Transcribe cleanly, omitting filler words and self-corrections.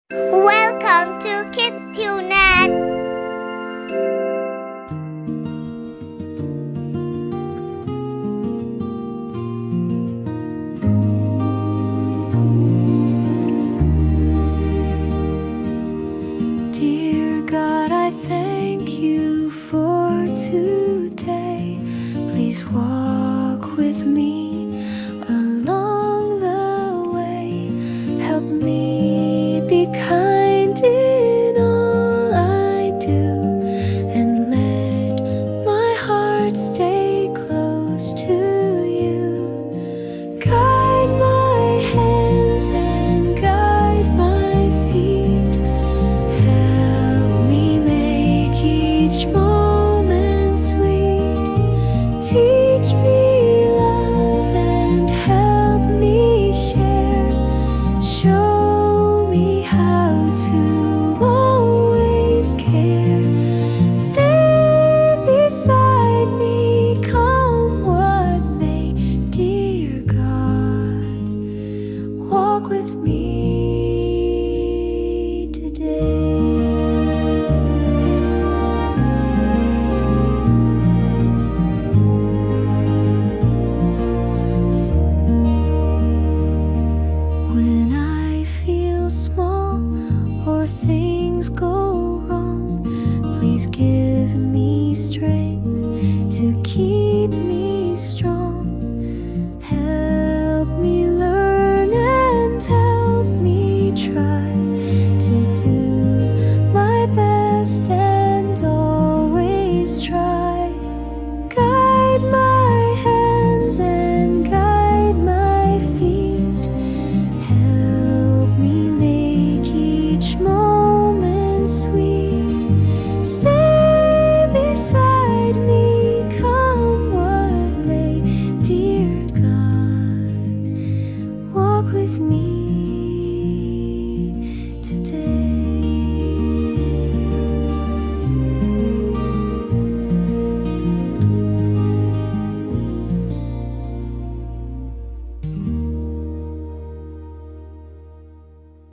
Welcome to KidsTuneEd. Dear God, I thank you for today. Please walk with me along the way. Help me be kind in all I do, and let my heart stay close to you. Guide my hands and guide my feet. Help me make each moment sweet. Teach me love and help me share. Show me how to always care. Stay beside me, come what may. Dear God, walk with me today. When I feel small or things go wrong, please give me strength to keep me strong.